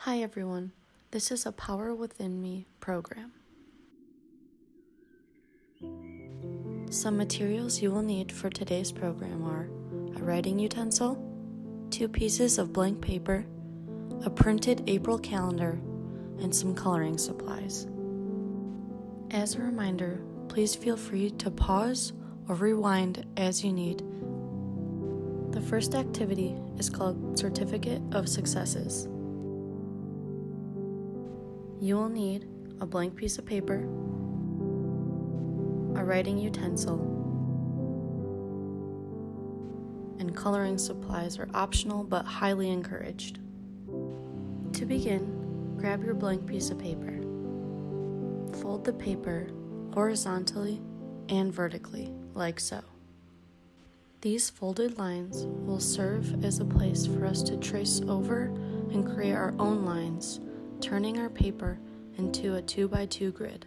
Hi everyone, this is a Power Within Me program. Some materials you will need for today's program are a writing utensil, 2 pieces of blank paper, a printed April calendar, and some coloring supplies. As a reminder, please feel free to pause or rewind as you need. The first activity is called Certificate of Successes. You will need a blank piece of paper, a writing utensil, and coloring supplies are optional but highly encouraged. To begin, grab your blank piece of paper. Fold the paper horizontally and vertically, like so. These folded lines will serve as a place for us to trace over and create our own lines, turning our paper into a 2x2 grid.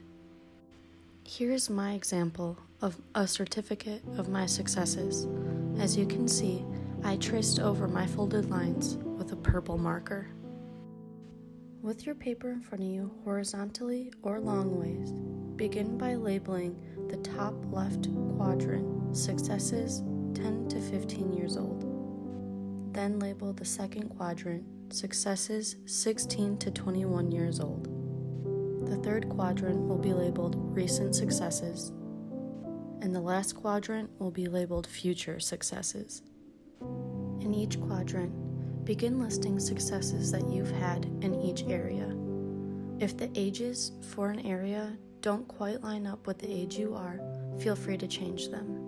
Here's my example of a certificate of my successes. As you can see, I traced over my folded lines with a purple marker. With your paper in front of you, horizontally or long ways, begin by labeling the top left quadrant, successes 10 to 15 years old. Then label the second quadrant, successes 16 to 21 years old. The third quadrant will be labeled recent successes, and the last quadrant will be labeled future successes. In each quadrant, begin listing successes that you've had in each area. If the ages for an area don't quite line up with the age you are, feel free to change them.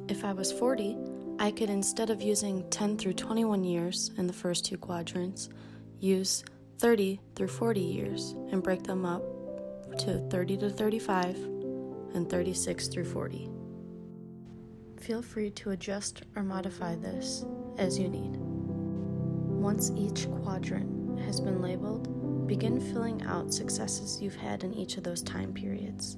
If I was 40, I could, instead of using 10 through 21 years in the first 2 quadrants, use 30 through 40 years and break them up to 30 to 35 and 36 through 40. Feel free to adjust or modify this as you need. Once each quadrant has been labeled, begin filling out successes you've had in each of those time periods.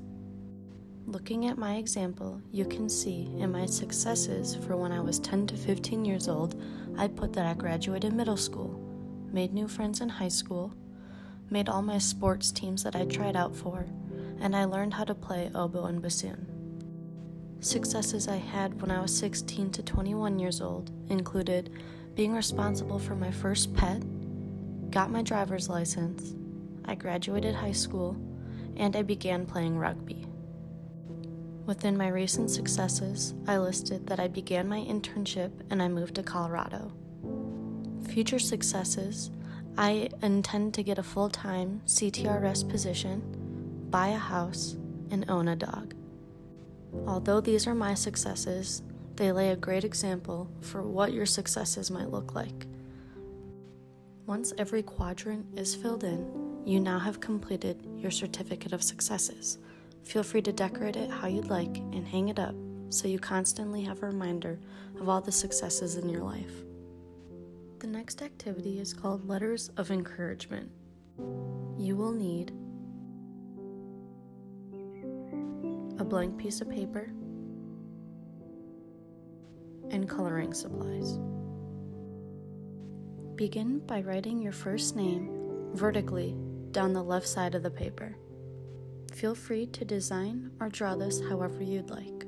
Looking at my example, you can see in my successes for when I was 10 to 15 years old, I put that I graduated middle school, made new friends in high school, made all my sports teams that I tried out for, and I learned how to play oboe and bassoon. Successes I had when I was 16 to 21 years old included being responsible for my first pet, got my driver's license, I graduated high school, and I began playing rugby. Within my recent successes, I listed that I began my internship and I moved to Colorado. Future successes, I intend to get a full-time CTRS position, buy a house, and own a dog. Although these are my successes, they lay a great example for what your successes might look like. Once every quadrant is filled in, you now have completed your certificate of successes. Feel free to decorate it how you'd like and hang it up so you constantly have a reminder of all the successes in your life. The next activity is called Letters of Encouragement. You will need a blank piece of paper and coloring supplies. Begin by writing your first name vertically down the left side of the paper. Feel free to design or draw this however you'd like.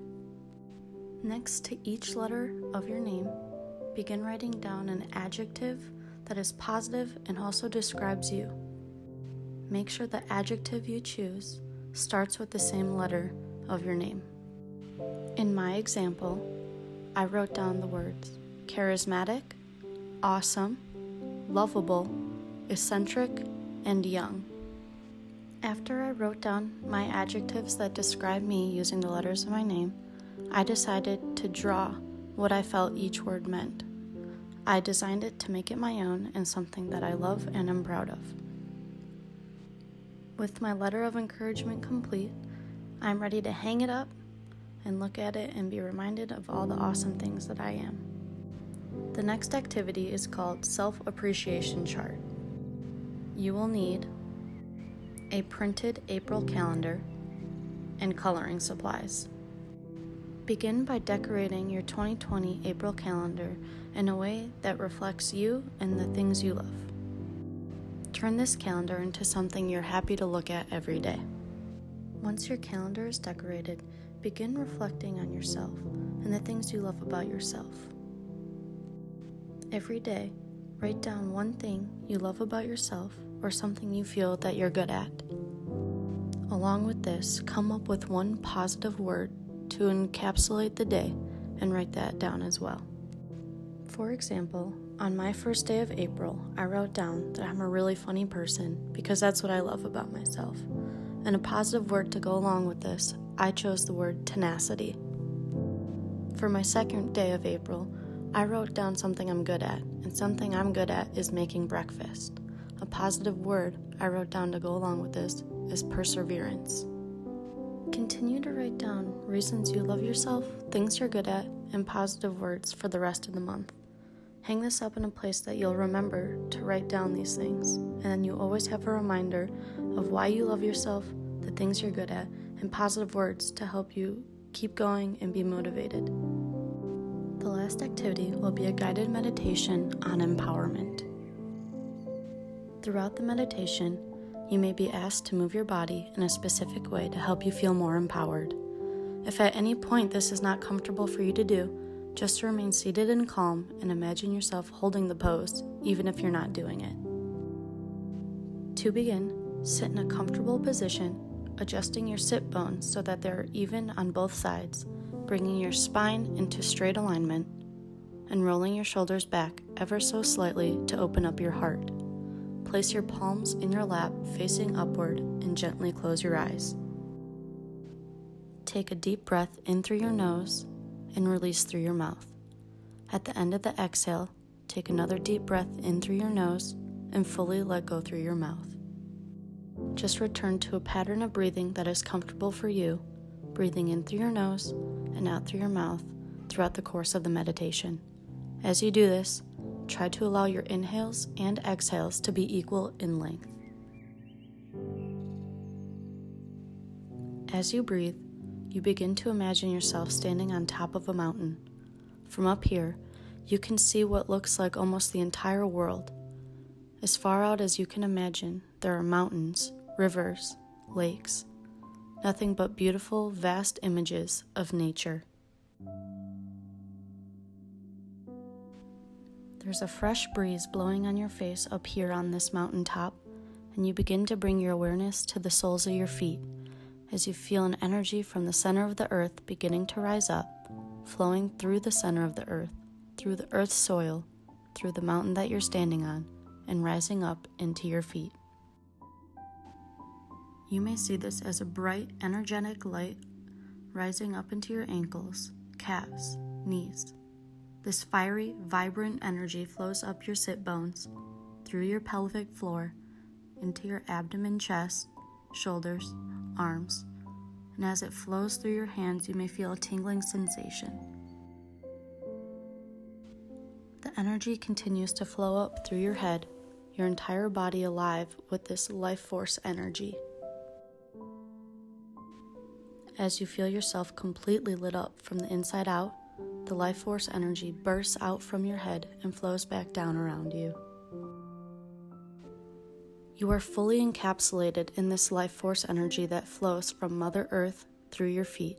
Next to each letter of your name, begin writing down an adjective that is positive and also describes you. Make sure the adjective you choose starts with the same letter of your name. In my example, I wrote down the words charismatic, awesome, lovable, eccentric, and young. After I wrote down my adjectives that describe me using the letters of my name, I decided to draw what I felt each word meant. I designed it to make it my own and something that I love and am proud of. With my letter of encouragement complete, I'm ready to hang it up and look at it and be reminded of all the awesome things that I am. The next activity is called Self-Appreciation Chart. You will need a printed April calendar, and coloring supplies. Begin by decorating your 2020 April calendar in a way that reflects you and the things you love. Turn this calendar into something you're happy to look at every day. Once your calendar is decorated, begin reflecting on yourself and the things you love about yourself. Every day, write down one thing you love about yourself or something you feel that you're good at. Along with this, come up with one positive word to encapsulate the day and write that down as well. For example, on my first day of April, I wrote down that I'm a really funny person because that's what I love about myself. And a positive word to go along with this, I chose the word tenacity. For my second day of April, I wrote down something I'm good at, and something I'm good at is making breakfast. A positive word I wrote down to go along with this is perseverance. Continue to write down reasons you love yourself, things you're good at, and positive words for the rest of the month. Hang this up in a place that you'll remember to write down these things, and then you always have a reminder of why you love yourself, the things you're good at, and positive words to help you keep going and be motivated. The last activity will be a guided meditation on empowerment. Throughout the meditation, you may be asked to move your body in a specific way to help you feel more empowered. If at any point this is not comfortable for you to do, just remain seated and calm and imagine yourself holding the pose, even if you're not doing it. To begin, sit in a comfortable position, adjusting your sit bones so that they're even on both sides, bringing your spine into straight alignment, and rolling your shoulders back ever so slightly to open up your heart. Place your palms in your lap facing upward and gently close your eyes. Take a deep breath in through your nose and release through your mouth. At the end of the exhale, take another deep breath in through your nose and fully let go through your mouth. Just return to a pattern of breathing that is comfortable for you, breathing in through your nose and out through your mouth throughout the course of the meditation. As you do this, try to allow your inhales and exhales to be equal in length. As you breathe, you begin to imagine yourself standing on top of a mountain. From up here, you can see what looks like almost the entire world. As far out as you can imagine, there are mountains, rivers, lakes, nothing but beautiful, vast images of nature. There's a fresh breeze blowing on your face up here on this mountaintop, and you begin to bring your awareness to the soles of your feet as you feel an energy from the center of the earth beginning to rise up, flowing through the center of the earth, through the earth's soil, through the mountain that you're standing on, and rising up into your feet. You may see this as a bright, energetic light rising up into your ankles, calves, knees. This fiery, vibrant energy flows up your sit bones, through your pelvic floor, into your abdomen, chest, shoulders, arms, and as it flows through your hands, you may feel a tingling sensation. The energy continues to flow up through your head, your entire body alive with this life force energy. As you feel yourself completely lit up from the inside out, the life force energy bursts out from your head and flows back down around you. You are fully encapsulated in this life force energy that flows from Mother Earth through your feet,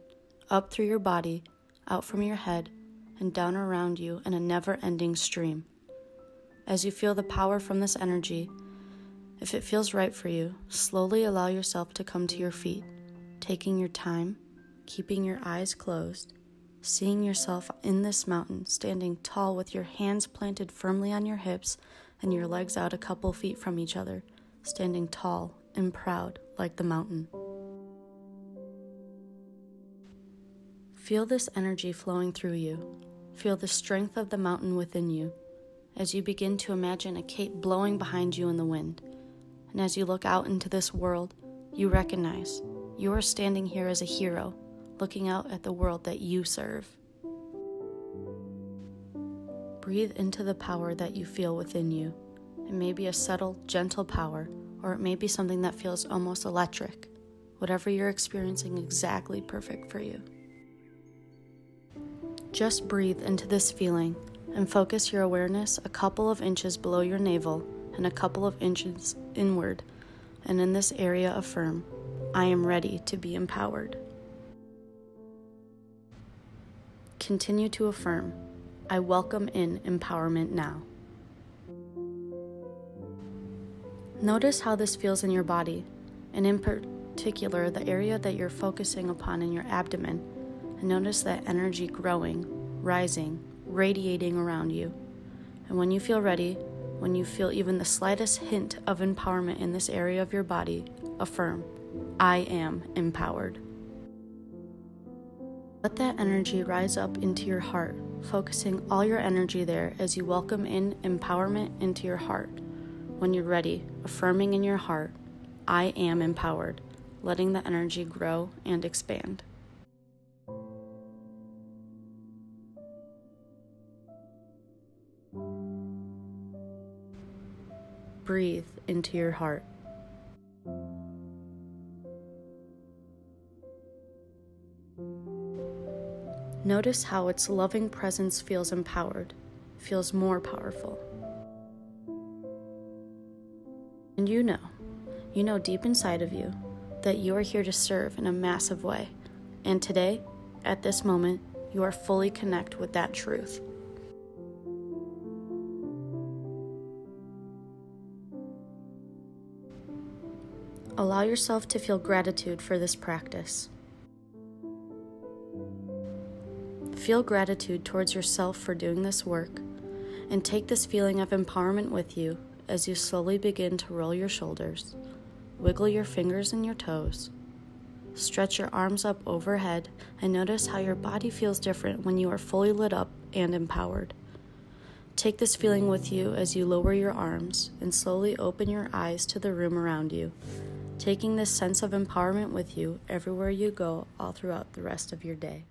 up through your body, out from your head, and down around you in a never-ending stream. As you feel the power from this energy, if it feels right for you, slowly allow yourself to come to your feet, taking your time, keeping your eyes closed, seeing yourself in this mountain, standing tall with your hands planted firmly on your hips and your legs out a couple feet from each other, standing tall and proud like the mountain. Feel this energy flowing through you. Feel the strength of the mountain within you as you begin to imagine a cape blowing behind you in the wind. And as you look out into this world, you recognize you are standing here as a hero, looking out at the world that you serve. Breathe into the power that you feel within you. It may be a subtle, gentle power, or it may be something that feels almost electric. Whatever you're experiencing, exactly perfect for you. Just breathe into this feeling and focus your awareness a couple of inches below your navel and a couple of inches inward, and in this area affirm, I am ready to be empowered. Continue to affirm, I welcome in empowerment now. Notice how this feels in your body, and in particular the area that you're focusing upon in your abdomen, and notice that energy growing, rising, radiating around you. And when you feel ready, when you feel even the slightest hint of empowerment in this area of your body, affirm, I am empowered. Let that energy rise up into your heart, focusing all your energy there as you welcome in empowerment into your heart. When you're ready, affirming in your heart, I am empowered, letting the energy grow and expand. Breathe into your heart. Notice how its loving presence feels empowered, feels more powerful. And you know deep inside of you that you are here to serve in a massive way. And today, at this moment, you are fully connected with that truth. Allow yourself to feel gratitude for this practice. Feel gratitude towards yourself for doing this work, and take this feeling of empowerment with you as you slowly begin to roll your shoulders, wiggle your fingers and your toes, stretch your arms up overhead, and notice how your body feels different when you are fully lit up and empowered. Take this feeling with you as you lower your arms and slowly open your eyes to the room around you, taking this sense of empowerment with you everywhere you go all throughout the rest of your day.